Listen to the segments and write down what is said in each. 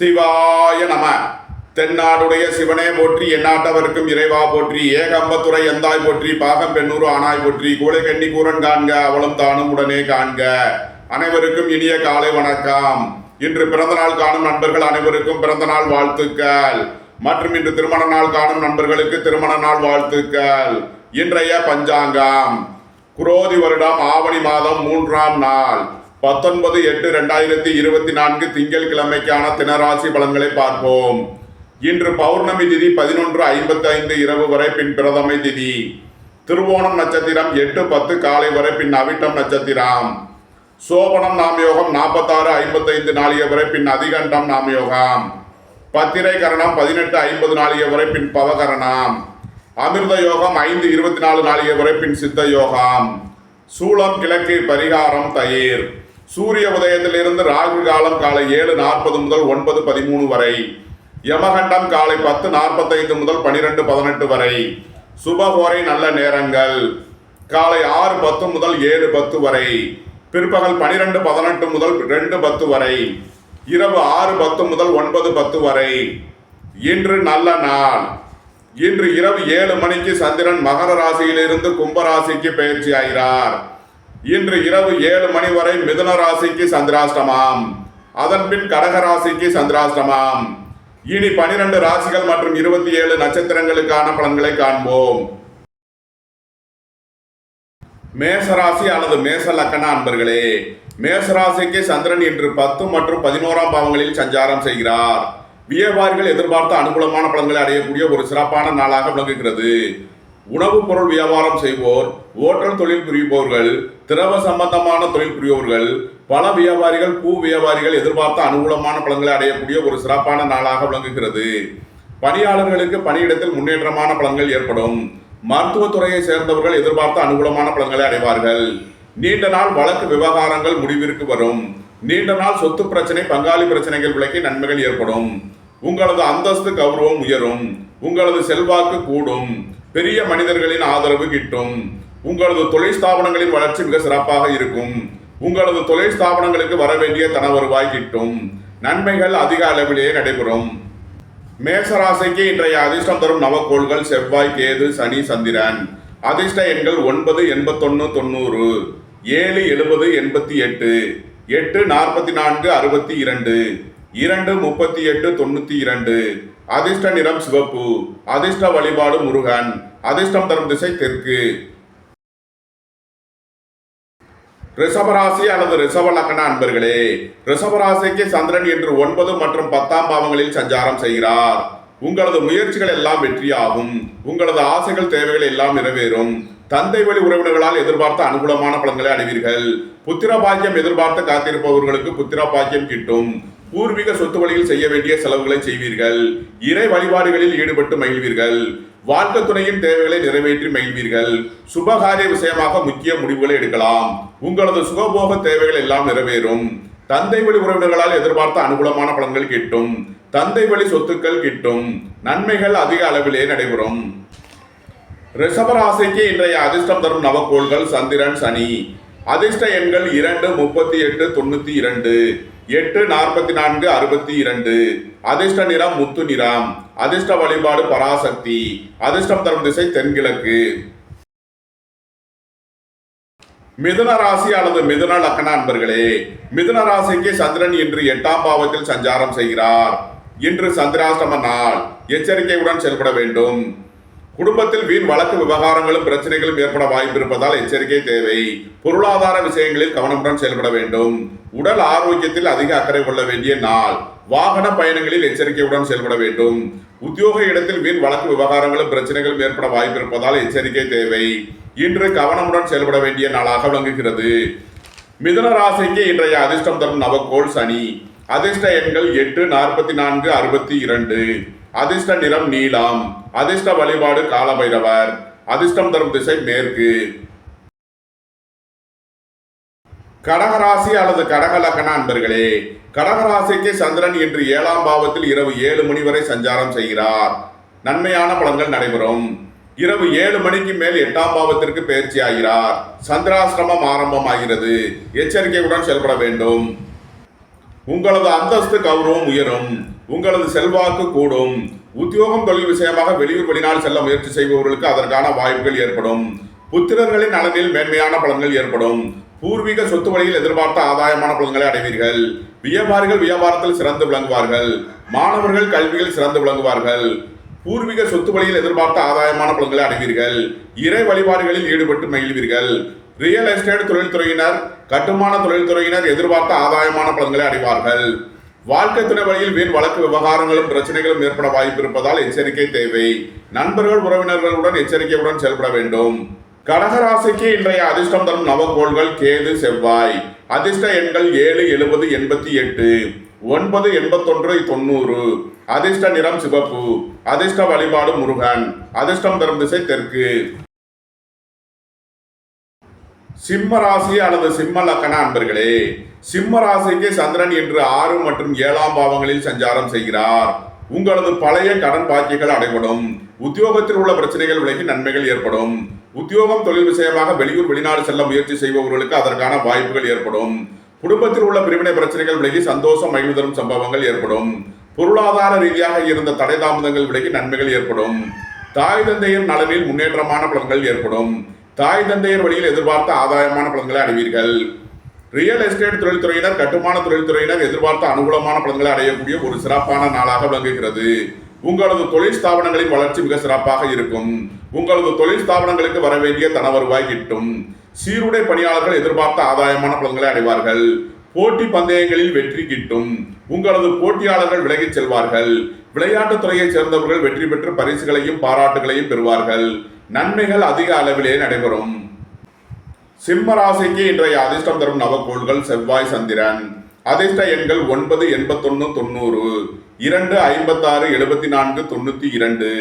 சிவாய நம. தென்னாடுடைய சிவனே போற்றி, எந்நாட்டவர்க்கும் இறைவா போற்றி, ஏகம்பத்துறை எந்தாய் போற்றி, பாகம் பெண்ணூறு ஆனாய் போற்றி, கூளை கண்ணி கூரன் காண்க, அவளும் தானும் உடனே காண்க. அனைவருக்கும் இனிய காலை வணக்கம். இன்று பிறந்த நாள் காணும் நண்பர்கள் அனைவருக்கும் பிறந்த நாள் வாழ்த்துக்கள். மற்றும் இன்று திருமண நாள் காணும் நண்பர்களுக்கு திருமண நாள் வாழ்த்துக்கள். இன்றைய பஞ்சாங்கம் குரோதி வருடம் ஆவணி மாதம் 3ஆம் நாள் 19/8/2024 திங்கள் கிழமைக்கான தினராசி பலன்களை பார்ப்போம். இன்று பௌர்ணமி திதி 11:55 இரவு வரை, பின் பிரதமை திதி. திருவோணம் நட்சத்திரம் 8:10 காலை வரை, பின் அவிட்டம் நட்சத்திரம். சோபனம் நாமயோகம் 46:55 நாளிகை வரை, பின் அதிகண்டம் நாமயோகம். பத்திரை கரணம் 18:50 நாளிகை வரை, பின் பவகரணம். அமிர்த யோகம் 5:24 நாளிகை வரை, பின் சித்த யோகம். சூளம் கிழக்கு, பரிகாரம் தயிர். சூரிய உதயத்திலிருந்து ராகு காலம் காலை 7:40 முதல் 9:13 வரை. யமகண்டம் காலை 10:45 முதல் 12:18 வரை. சுபஹோரை நல்ல நேரங்கள் காலை 6:10 முதல் 7:10 வரை. பிற்பகல் 12:18 முதல் 2:10 வரை. இரவு 6:10 முதல் 9:10 வரை. இன்று நல்ல நாள். இன்று இரவு 7 மணிக்கு சந்திரன் மகர ராசியிலிருந்து கும்பராசிக்கு பயிற்சி ஆகிறார். இன்று இரவு 7 மணி வரை மிதுன ராசிக்கு சந்திராஷ்டமம், அதன் பின் கடக ராசிக்கு சந்திராஷ்டமம். இனி 12 ராசிகள் மற்றும் 27 நட்சத்திரங்களுக்கான பலன்களை காண்போம். மேசராசி அல்லது மேச லக்கண அன்பர்களே, மேசராசிக்கு சந்திரன் இன்று 10 மற்றும் 11ஆம் பாவங்களில் சஞ்சாரம் செய்கிறார். வியாபாரிகள் எதிர்பார்த்த அனுகூலமான பலன்களை அடையக்கூடிய ஒரு சிறப்பான நாளாக விளங்குகிறது. உணவுப் பொருள் வியாபாரம் செய்வோர், ஓட்டல் தொழில் புரிபவர்கள், திரவ சம்பந்தமான தொழில் புரிபவர்கள், பல வியாபாரிகள், பூ வியாபாரிகள் எதிர்பார்த்த அனுகூலமான பலன்களை அடையக்கூடிய ஒரு சிறப்பான நாளாக விளங்குகிறது. பணியாளர்களுக்கு பணியிடத்தில் முன்னேற்றமான பலன்கள் ஏற்படும். மருத்துவத்துறையை சேர்ந்தவர்கள் எதிர்பார்த்த அனுகூலமான பலன்களை அடைவார்கள். நீண்ட நாள் வழக்கு விவகாரங்கள் முடிவிற்கு வரும். நீண்ட நாள் சொத்து பிரச்சனை, பங்காளி பிரச்சனைகள் விலக்கி நன்மைகள் ஏற்படும். உங்களது அந்தஸ்து கௌரவம் உயரும். உங்களது செல்வாக்கு கூடும். பெரிய மனிதர்களின் ஆதரவு கிட்டும். உங்களது தொழில் ஸ்தாபனங்களின் வளர்ச்சி மிக சிறப்பாக இருக்கும். உங்களது தொழில் ஸ்தாபனங்களுக்கு வர வேண்டிய தன வருவாய் கிட்டும். நன்மைகள் அதிக அளவிலேயே நடைபெறும். மேசராசிக்கு இன்றைய அதிர்ஷ்டம் தரும் நவக்கோள்கள் செவ்வாய், கேது, சனி, சந்திரன். அதிர்ஷ்ட எண்கள் 9, 81, 90, 7, 70, 88, 8, 44, 62, 2, 38, 92. அதிர்ஷ்ட நிறம் சிவப்பு. அதிர்ஷ்ட வழிபாடு முருகன். அதிர்ஷ்டம் தரும் திசை தெற்கு. ரிஷபராசி அல்லது ரிஷப லக்கண அன்பர்களே, ரிஷபராசிக்கு சந்திரன் இன்று 9 மற்றும் 10ஆம் பாவங்களில் சஞ்சாரம் செய்கிறார். உங்களது முயற்சிகள் எல்லாம் வெற்றியாகும். உங்களது ஆசைகள், தேவைகள் எல்லாம் நிறைவேறும். தந்தை வழி உறவினர்களால் எதிர்பார்த்த அனுகூலமான பலன்களை அடைவீர்கள். புத்திர பாக்கியம் எதிர்பார்த்து காத்திருப்பவர்களுக்கு புத்திர பாக்கியம் கிட்டும். பூர்வீக சொத்து வழியில் செய்ய வேண்டிய செலவுகளை செய்வீர்கள். இறை வழிபாடுகளில் ஈடுபட்டு மகிழ்வீர்கள். வாழ்க்கை துணையின் தேவைகளை நிறைவேற்றி மகிழ்வீர்கள். சுபகாரிய விஷயமாக முக்கிய முடிவுகளை எடுக்கலாம். உங்களது சுகபோக தேவைகள் எல்லாம் நிறைவேறும். தந்தை வழி உறவினர்களால் எதிர்பார்த்த அனுகூலமான பலன்கள் கிட்டும். தந்தை வழி சொத்துக்கள் கிட்டும். நன்மைகள் அதிக அளவிலே நடைபெறும். ரிஷபராசிக்கு இன்றைய அதிர்ஷ்டம் தரும் நவக்கோள்கள் சந்திரன், சனி. அதிர்ஷ்ட எண்கள் 2, 38, 92, 8, 44, 62. அதிர்ஷ்ட நிறம் முத்து நிறம். அதிர்ஷ்ட வழிபாடு பராசக்தி. அதிர்ஷ்டம் தரும் திசை தென்கிழக்கு. மிதுன ராசி அல்லது மிதுன லக்கண அன்பர்களே, மிதுன ராசிக்கு சந்திரன் இன்று 8ஆம் பாவத்தில் சஞ்சாரம் செய்கிறார். இன்று சந்திராஷ்டம நாள். எச்சரிக்கையுடன் செயல்பட வேண்டும். குடும்பத்தில் வீண் வழக்கு விவகாரங்களும் பிரச்சனைகளும் ஏற்பட வாய்ப்பு இருப்பதால் எச்சரிக்கை தேவை. பொருளாதார விஷயங்களில் கவனமுடன் செயல்பட வேண்டும். உடல் ஆரோக்கியத்தில் அதிக அக்கறை கொள்ள வேண்டிய நாள். வாகன பயணங்களில் எச்சரிக்கையுடன் செயல்பட வேண்டும். உத்தியோக இடத்தில் வீண் வழக்கு விவகாரங்களும் பிரச்சனைகளும் ஏற்பட வாய்ப்பு இருப்பதால் எச்சரிக்கை தேவை. இன்று கவனமுடன் செயல்பட வேண்டிய நாளாக விளங்குகிறது. மிதுன ராசிக்கு இன்றைய அதிர்ஷ்டம் தரும் நவக்கோள் சனி. அதிர்ஷ்ட எண்கள் 8, 44, 62. அதிர்ஷ்ட நிறம் நீலம். அதிர்ஷ்ட வழிபாடு காலபைரவர். அதிர்ஷ்டம் தரும் திசை மேற்கு. கடகராசி அல்லது கடக லக்கண அன்பர்களே, கடகராசிக்கு சந்திரன் இன்று 7ஆம் பாவத்தில் இரவு 7 மணி வரை சஞ்சாரம் செய்கிறார். நன்மையான பலன்கள் நடைபெறும். இரவு 7 மணிக்கு மேல் 8ஆம் பாவத்திற்கு பயிற்சி ஆகிறார். சந்திராசிரமம் ஆரம்பமாகிறது. எச்சரிக்கையுடன் செயல்பட வேண்டும். உங்களது அந்தஸ்து கௌரவம் உயரும். உங்களது செல்வாக்கு கூடும். உத்தியோகம் தொழில் விஷயமாக வெளியூர் வெளிநாடு செல்ல முயற்சி செய்பவர்களுக்கு அதற்கான வாய்ப்புகள் ஏற்படும். புத்திரர்களின் நலனில் மேன்மையான பலன்கள் ஏற்படும். பூர்வீக சொத்து வழியில் எதிர்பார்த்த ஆதாயமான பலன்களை அடைவீர்கள். வியாபாரிகள் வியாபாரத்தில் சிறந்து விளங்குவார்கள். மாணவர்கள் கல்வியில் சிறந்து விளங்குவார்கள். பூர்வீக சொத்து வழியில் எதிர்பார்த்த ஆதாயமான பலன்களை அடைவீர்கள். இறை வழிபாடுகளில் ஈடுபட்டு மகிழ்வீர்கள். ரியல் எஸ்டேட் தொழில்துறையினர், கட்டுமான தொழில்துறையினர் எதிர்பார்த்த ஆதாயமான பலன்களை அடைவார்கள். வாழ்க்கை துணை வழியில் வீண் வழக்கு விவகாரங்களும் பிரச்சனைகளும் ஏற்பட வாய்ப்பு இருப்பதால் எச்சரிக்கை தேவை. நண்பர்கள் உறவினர்களுடன் எச்சரிக்கையுடன் செயல்பட வேண்டும். கடகராசிக்கு இன்றைய அதிர்ஷ்டம் தரும் நவகோள்கள் கேது செவ்வாய். அதிர்ஷ்ட எண்கள் 7, 70, 88, 9, 81, 90. அதிர்ஷ்ட நிறம் சிவப்பு. அதிர்ஷ்ட வழிபாடு முருகன். அதிர்ஷ்டம் தரும் திசை தெற்கு. சிம்ம ராசி அல்லது சிம்ம லக்கண அன்பர்களே, சிம்ம ராசிக்கு சந்திரன் இன்று 6 மற்றும் 7ஆம் பாவங்களில் சஞ்சாரம் செய்கிறார். உங்களது பழைய கடன் பாக்கிகள் அடைபடும். உத்தியோகத்தில் உள்ள பிரச்சனைகள் விலகி நன்மைகள் ஏற்படும். உத்தியோகம் தொழில் விஷயமாக வெளியூர் வெளிநாடு செல்ல முயற்சி செய்பவர்களுக்கு அதற்கான வாய்ப்புகள் ஏற்படும். குடும்பத்தில் உள்ள பிரிவினை பிரச்சனைகள் விலகி சந்தோஷம் மகிழ்வு தரும் சம்பவங்கள் ஏற்படும். பொருளாதார ரீதியாக இருந்த தடை தாமதங்கள் விலகி நன்மைகள் ஏற்படும். தாய் தந்தையர் நலனில் முன்னேற்றமான பலன்கள் ஏற்படும். தாய் தந்தையர் வழியில் எதிர்பார்த்த ஆதாயமான பலன்களை அடைவீர்கள். ரியல் எஸ்டேட் தொழில்துறையினர், கட்டுமான தொழில்துறையினர் எதிர்பார்த்த அனுகூலமான பலன்களை அடையக்கூடிய ஒரு சிறப்பான நாளாக விளங்குகிறது. உங்களது தொழில் ஸ்தாபனங்களின் வளர்ச்சி மிக சிறப்பாக இருக்கும். உங்களது தொழில் ஸ்தாபனங்களுக்கு வர வேண்டிய தன வருவாய் கிட்டும். சீருடை பணியாளர்கள் எதிர்பார்த்த ஆதாயமான பலன்களை அடைவார்கள். போட்டி பந்தயங்களில் வெற்றி கிட்டும். உங்களது போட்டியாளர்கள் விலகிச் செல்வார்கள். விளையாட்டுத் துறையைச் சேர்ந்தவர்கள் வெற்றி பெற்று பரிசுகளையும் பாராட்டுகளையும் பெறுவார்கள். நன்மைகள் அதிக அளவிலே நடைபெறும். சிம்ம ராசிக்கு இன்றைய அதிர்ஷ்டம் தரும் நவகோள்கள் செவ்வாய் சந்திரன். அதிர்ஷ்ட எண்கள் 9, 81, 90, 2, 56, 74, 92.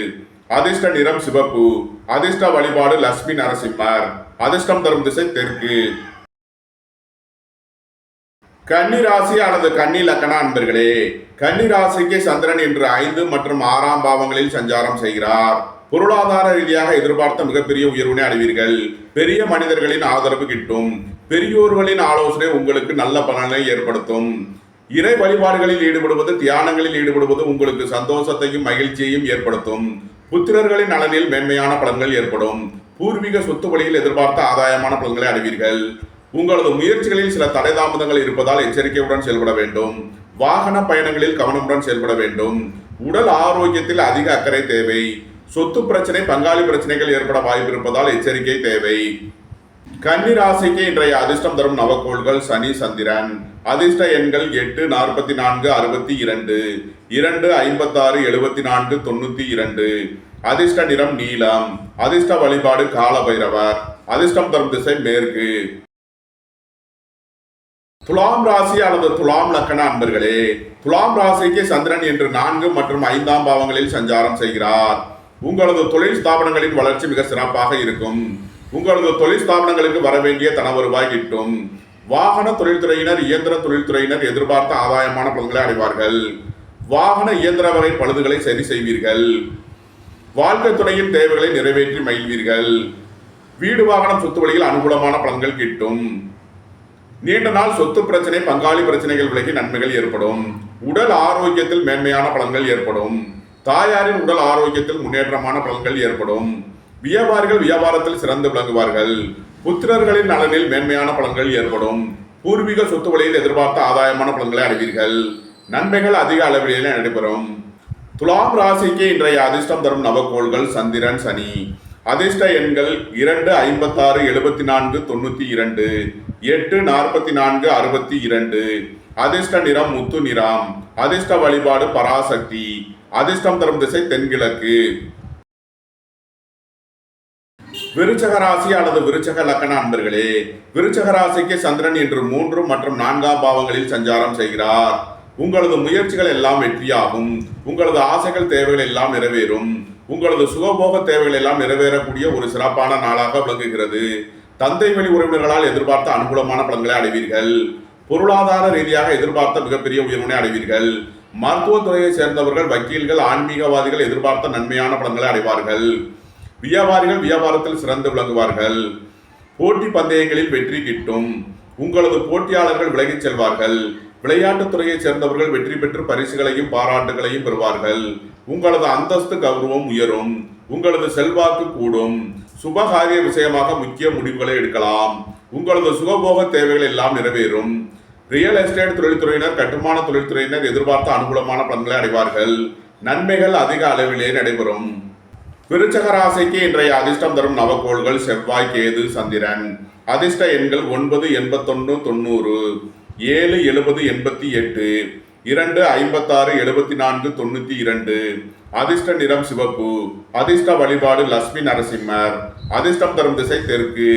அதிர்ஷ்ட நிறம் சிவப்பு. அதிர்ஷ்ட வழிபாடு லட்சுமி நரசிம்மர். அதிர்ஷ்டம் தரும் திசை தெற்கு. கன்னி ராசி அல்லது கன்னி லக்கண அன்பர்களே, கன்னி ராசிக்கு சந்திரன் இன்று 5 மற்றும் 6ஆம் பாவங்களில் சஞ்சாரம் செய்கிறார். பொருளாதார ரீதியாக எதிர்பார்த்த மிகப்பெரிய உயர்வினை அடைவீர்கள். பெரிய மனிதர்களின் ஆதரவு கிட்டும். பெரியோர்களின் ஆலோசனை உங்களுக்கு நல்ல பலனை ஏற்படுத்தும். இறை வழிபாடுகளில் ஈடுபடுவது, தியானங்களில் ஈடுபடுவது உங்களுக்கு சந்தோஷத்தையும் மகிழ்ச்சியையும் ஏற்படுத்தும். புத்திரர்களின் நலனில் மேன்மையான பலன்கள் ஏற்படும். பூர்வீக சொத்து வழியில் எதிர்பார்த்த ஆதாயமான பலன்களை அடைவீர்கள். உங்களது முயற்சிகளில் சில தடை தாமதங்கள் இருப்பதால் எச்சரிக்கையுடன் செயல்பட வேண்டும். வாகன பயணங்களில் கவனமுடன் செயல்பட வேண்டும். உடல் ஆரோக்கியத்தில் அதிக அக்கறை தேவை. சொத்து பிரச்சனை, பங்காளி பிரச்சனைகள் ஏற்பட வாய்ப்பு இருப்பதால் எச்சரிக்கை தேவை. கன்னி ராசிக்கு இன்றைய அதிர்ஷ்டம் தரும் நவகோள்கள் சனி சந்திரன். அதிர்ஷ்ட எண்கள் 8, 44, 62, 2, 56, 74, 92. அதிர்ஷ்ட நிறம் நீலம். அதிர்ஷ்ட வழிபாடு கால பைரவர். அதிர்ஷ்டம் தரும் திசை மேற்கு. துலாம் ராசி அல்லது துலாம் லக்கண அன்பர்களே, துலாம் ராசிக்கு சந்திரன் இன்று 4 மற்றும் 5ஆம் பாவங்களில் சஞ்சாரம் செய்கிறார். உங்களது தொழில் ஸ்தாபனங்களின் வளர்ச்சி மிக சிறப்பாக இருக்கும். உங்களது தொழில் ஸ்தாபனங்களுக்கு வர வேண்டிய தன வருவாய் கிட்டும். வாகன தொழில்துறையினர், இயந்திர தொழில்துறையினர் எதிர்பார்த்த ஆதாயமான பலன்களை அடைவார்கள். வாகன இயந்திர வகை பழுதுகளை சரி செய்வீர்கள். வாழ்க்கை துணையின் தேவைகளை நிறைவேற்றி மகிழ்வீர்கள். வீடு வாகனம் சொத்து வழியில் அனுகூலமான பலன்கள் கிட்டும். நீண்ட நாள் சொத்து பிரச்சனை, பங்காளி பிரச்சனைகள் விலகி நன்மைகள் ஏற்படும். உடல் ஆரோக்கியத்தில் மேன்மையான பலன்கள் ஏற்படும். தாயாரின் உடல் ஆரோக்கியத்தில் முன்னேற்றமான பலன்கள் ஏற்படும். வியாபாரிகள் வியாபாரத்தில் சிறந்து விளங்குவார்கள். புத்திரர்களின் நலனில் மேன்மையான பலன்கள் ஏற்படும். பூர்வீக சொத்து வழியில் எதிர்பார்த்த ஆதாயமான பலன்களை அடைவீர்கள். நன்மைகள் அதிக அளவிலேயே நடைபெறும். துலாம் ராசிக்கு இன்றைய அதிர்ஷ்டம் தரும் நவகோள்கள் சந்திரன் சனி. அதிர்ஷ்ட எண்கள் 2, 56, 74, 92, 8, 44, 62. அதிர்ஷ்ட நிறம் முத்து நிறம். அதிர்ஷ்ட வழிபாடு பராசக்தி. அதிர்ஷ்டம் தரும் திசை தென்கிழக்கு. விருச்சக ராசி அல்லது விருச்சக லக்கண அன்பர்களே, விருச்சக ராசிக்கு சந்திரன் இன்று 3 மற்றும் 4ஆம் பாவங்களில் சஞ்சாரம் செய்கிறார். உங்களது முயற்சிகள் எல்லாம் வெற்றியாகும். உங்களது ஆசைகள், தேவைகள் எல்லாம் நிறைவேறும். உங்களது சுகபோக தேவைகள் எல்லாம் நிறைவேறக்கூடிய ஒரு சிறப்பான நாளாக விளங்குகிறது. தந்தை வழி உறவினர்களால் எதிர்பார்த்த அனுகூலமான பலன்களை அடைவீர்கள். பொருளாதார ரீதியாக எதிர்பார்த்த மிகப்பெரிய உயர்வினை அடைவீர்கள். மருத்துவத்துறையை சேர்ந்தவர்கள், வக்கீல்கள், ஆன்மீகவாதிகள் எதிர்பார்த்த நன்மையான பலன்களை அடைவார்கள். வியாபாரிகள் வியாபாரத்தில் சிறந்து விளங்குவார்கள். போட்டி பந்தயங்களில் வெற்றி கிட்டும். உங்களது போட்டியாளர்கள் விலகிச் செல்வார்கள். விளையாட்டுத் துறையைச் சேர்ந்தவர்கள் வெற்றி பெற்று பரிசுகளையும் பாராட்டுகளையும் பெறுவார்கள். உங்களது அந்தஸ்து கௌரவம் உயரும். உங்களது செல்வாக்கு கூடும். சுபகாரிய விஷயமாக முக்கிய முடிவுகளை எடுக்கலாம். உங்களது சுகபோக தேவைகள் எல்லாம் நிறைவேறும். ரியல் எஸ்டேட் தொழில்துறையினர், கட்டுமான தொழில்துறையினர் எதிர்பார்த்த அனுகூலமான பலன்களை அடைவார்கள். நன்மைகள் அதிக அளவிலே நடைபெறும். விருச்சக ராசிக்கு இன்றைய அதிர்ஷ்டம் தரும் நவக்கோள்கள் செவ்வாய், கேது, சந்திரன். அதிர்ஷ்ட எண்கள் 9, 81, 90, 7, 70, 88, 2, 56, 74, 92. அதிர்ஷ்ட நிறம் சிவப்பு. அதிர்ஷ்ட வழிபாடு லட்சுமி நரசிம்மர். அதிர்ஷ்டம் தரும் திசை தெற்கு.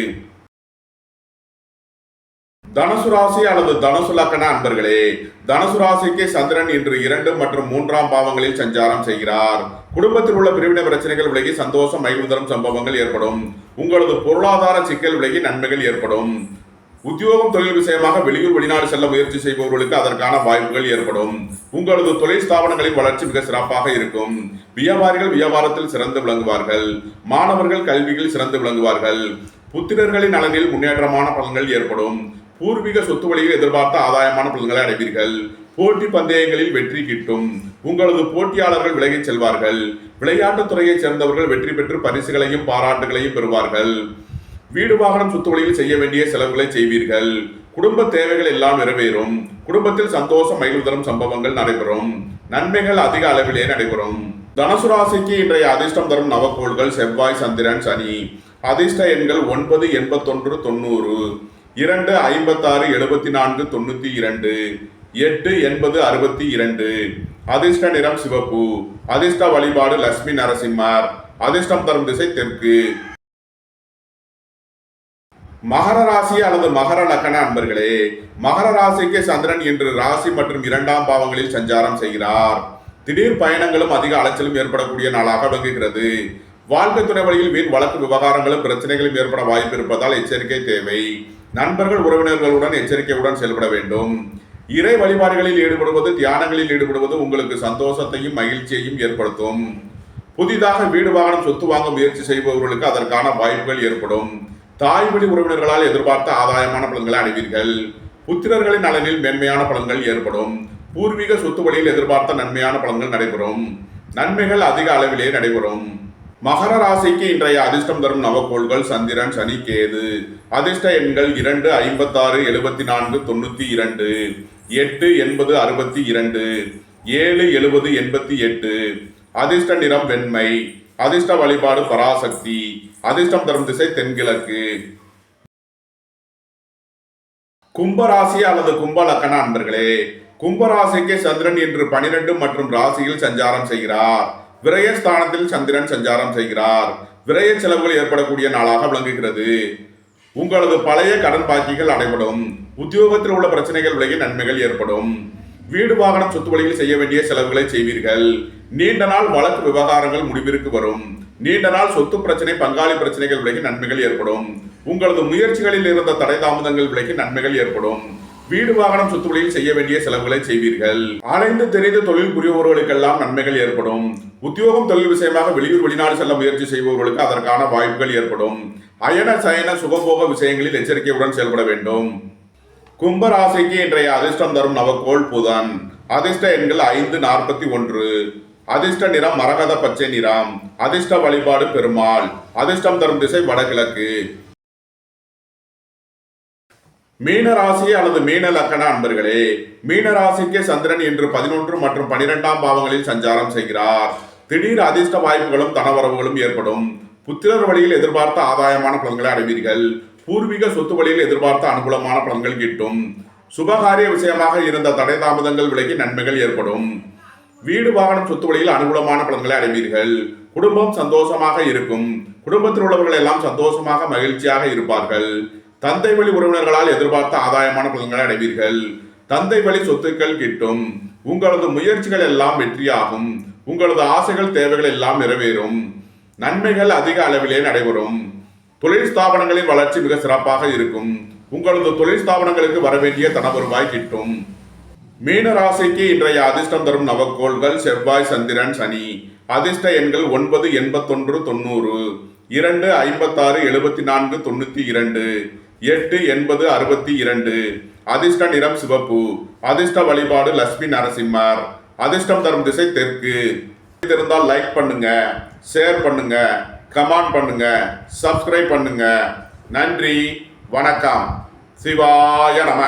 தனுசு ராசி அல்லது தனுசு லக்ன அன்பர்களே, தனுசு ராசிக்கு சந்திரன் இன்று 2 மற்றும் 3ஆம் பாவங்களில் சஞ்சாரம் செய்கிறார். குடும்பத்தில் உள்ள பிரிவினை பிரச்சனைகள் விலகி சந்தோஷம் மகிழ்வு தரும் சம்பவங்கள் ஏற்படும். உங்களது பொருளாதார சிக்கல் விலகி நன்மைகள் ஏற்படும். உத்தியோகம் தொழில் விஷயமாக வெளியூர் வெளிநாடு செல்ல முயற்சி செய்பவர்களுக்கு அதற்கான வாய்ப்புகள் ஏற்படும். உங்களது தொழில் ஸ்தாபனங்களின் வளர்ச்சி மிக சிறப்பாக இருக்கும். வியாபாரிகள் வியாபாரத்தில் சிறந்து விளங்குவார்கள். மாணவர்கள் கல்வியில் சிறந்து விளங்குவார்கள். புத்திரர்களின் நலனில் முன்னேற்றமான பலன்கள் ஏற்படும். பூர்வீக சொத்து வழியில் எதிர்பார்த்த ஆதாயமான பலன்களை அடைவீர்கள். போட்டி பந்தயங்களில் வெற்றி கிட்டும். உங்களது போட்டியாளர்கள் விலகிச் செல்வார்கள். விளையாட்டுத் துறையைச் சேர்ந்தவர்கள் வெற்றி பெற்று பரிசுகளையும் பாராட்டுகளையும் பெறுவார்கள். வீடு வாகனம் சொத்து வழியில் செய்ய வேண்டிய செலவுகளை செய்வீர்கள். குடும்ப தேவைகள் எல்லாம் நிறைவேறும். குடும்பத்தில் சந்தோஷம் மகிழ்வு தரும் சம்பவங்கள் நடைபெறும். நன்மைகள் அதிக அளவிலே நடைபெறும். தனுசு ராசிக்கு இன்றைய அதிர்ஷ்டம் தரும் நவக்கோள்கள் செவ்வாய், சந்திரன், சனி. அதிர்ஷ்ட எண்கள் 9, 81, 90, 2, 56, 74, 92, 8, 80, 62. அதிர்ஷ்ட நிறம் சிவப்பு. அதிர்ஷ்ட வழிபாடு லட்சுமி நரசிம்மர். அதிர்ஷ்டம் தரும் திசை தெற்கு. மகர ராசி அல்லது மகர லக்ன அன்பர்களே, மகர ராசிக்கு சந்திரன் இன்று ராசி மற்றும் 2ஆம் பாவங்களில் சஞ்சாரம் செய்கிறார். திடீர் பயணங்களும் அதிக அலைச்சலும் ஏற்படக்கூடிய நாளாக விளங்குகிறது. வாழ்க்கை துணை வழியில் வீண் வழக்கு விவகாரங்களும் பிரச்சனைகளும் ஏற்பட வாய்ப்பு இருப்பதால் எச்சரிக்கை தேவை. நண்பர்கள் உறவினர்களுடன் எச்சரிக்கையுடன் செயல்பட வேண்டும். இறை வழிபாடுகளில் ஈடுபடுவது, தியானங்களில் ஈடுபடுவது உங்களுக்கு சந்தோஷத்தையும் மகிழ்ச்சியையும் ஏற்படுத்தும். புதிதாக வீடு வாகனம் சொத்து வாங்க முயற்சி செய்பவர்களுக்கு அதற்கான வாய்ப்புகள் ஏற்படும். தாய் வழி உறவினர்களால் எதிர்பார்த்த ஆதாயமான பலன்களை அடைவீர்கள். புத்திரர்களின் நலனில் மேன்மையான பலன்கள் ஏற்படும். பூர்வீக சொத்து வழியில் எதிர்பார்த்த நன்மையான பலன்கள் நடைபெறும். நன்மைகள் அதிக அளவிலே நடைபெறும். மகர ராசிக்கு இன்றைய அதிர்ஷ்டம் தரும் நவக்கோள்கள் சந்திரன், சனி, கேது. அதிர்ஷ்ட எண்கள் 2, 56, 74, 92, 8, 80, 62, 7, 70, 88. அதிர்ஷ்ட நிறம் வெண்மை. அதிர்ஷ்ட வழிபாடு பராசக்தி. அதிர்ஷ்டம் தரும் திசை தென்கிழக்கு. கும்பராசி அல்லது கும்ப லக்ன அன்பர்களே, கும்பராசிக்கு சந்திரன் இன்று 12 மற்றும் ராசியில் சஞ்சாரம் செய்கிறார். விரயஸ்தானத்தில் சந்திரன் சஞ்சாரம் செய்கிறார். விரய செலவுகள் ஏற்படக்கூடிய நாளாக விளங்குகிறது. உங்களது பழைய கடன் பாக்கிகள் அடைபடும். உத்தியோகத்தில் உள்ள பிரச்சனைகள் விலகி நன்மைகள் ஏற்படும். வீடு வாகனம் சொத்து வழியில் செய்ய வேண்டிய செலவுகளை செய்வீர்கள். நீண்ட நாள் வழக்கு விவகாரங்கள் முடிவிற்கு வரும். நீண்ட நாள் சொத்து பிரச்சனை, பங்காளி பிரச்சனைகள் விலகி நன்மைகள் ஏற்படும். உங்களது முயற்சிகளில் இருந்த தடை தாமதங்கள் விலகி நன்மைகள் ஏற்படும். வீடு வாகனம் சொத்து வழியில் செய்ய வேண்டிய செலவுகளை செய்வீர்கள். அலைந்து தெரிந்து தொழில் புரிபவர்களுக்கெல்லாம் நன்மைகள் ஏற்படும். உத்தியோகம் தொழில் விஷயமாக வெளியூர் வெளிநாடு செல்ல முயற்சி செய்பவர்களுக்கு அதற்கான வாய்ப்புகள் ஏற்படும். அயன சயன சுகபோக விஷயங்களில் எச்சரிக்கையுடன் செயல்பட வேண்டும். கும்பராசிக்கு இன்றைய அதிர்ஷ்டம் தரும் நவக்கோள் புதன். அதிர்ஷ்ட எண்கள் 5, 41. அதிர்ஷ்ட நிறம் மரகத பச்சை நிறம். அதிர்ஷ்ட வழிபாடு பெருமாள். அதிர்ஷ்டம் தரும் திசை வடகிழக்கு. மீன ராசி அல்லது மீன லக்ன அன்பர்களே, மீன ராசிக்கு சந்திரன் இன்று 11 மற்றும் 12ஆம் பாவங்களில் சஞ்சாரம் செய்கிறார். திடீர் அதிர்ஷ்ட வாய்ப்புகளும் தனவரவுகளும் ஏற்படும். புத்திரர் வழியில் எதிர்பார்த்த ஆதாயமான பலன்களை அடைவீர்கள். பூர்வீக சொத்து வழியில் எதிர்பார்த்த அனுகூலமான பலன்கள் கிட்டும். சுபகாரிய விஷயமாக இருந்த தடை தாமதங்கள் விலகி நன்மைகள் ஏற்படும். வீடு வாகனம் சொத்து வழியில் அனுகூலமான பலன்களை அடைவீர்கள். குடும்பம் சந்தோஷமாக இருக்கும். குடும்பத்தில் உள்ளவர்கள் எல்லாம் சந்தோஷமாக மகிழ்ச்சியாக இருப்பார்கள். தந்தை வழி உறவினர்களால் எதிர்பார்த்த ஆதாயமான பலன்களை அடைவீர்கள். தந்தை வழி சொத்துக்கள் கிட்டும். உங்களது முயற்சிகள் எல்லாம் வெற்றியாகும். உங்களது ஆசைகள் தேவைகள் எல்லாம் நிறைவேறும். நன்மைகள் அதிக அளவிலே நடைபெறும். தொழில் ஸ்தாபனங்களின் வளர்ச்சி மிக சிறப்பாக இருக்கும். உங்களது தொழில் ஸ்தாபனங்களுக்கு வரவேண்டிய தனவருவாய் கிட்டும். மீன ராசிக்கு இன்றைய அதிர்ஷ்டம் தரும் நவக்கோள்கள் செவ்வாய், சந்திரன், சனி. அதிர்ஷ்ட எண்கள் 9, 81, 90, 2, 56, 74, 92, 8 80 62. அதிர்ஷ்ட நிறம் சிவப்பு. அதிர்ஷ்ட வழிபாடு லட்சுமி நரசிம்மர். அதிர்ஷ்டம் தரும் திசை தெற்கு. இருந்தால் லைக் பண்ணுங்க, ஷேர் பண்ணுங்க, கமெண்ட் பண்ணுங்க, சப்ஸ்கிரைப் பண்ணுங்க. நன்றி, வணக்கம். சிவாய நம.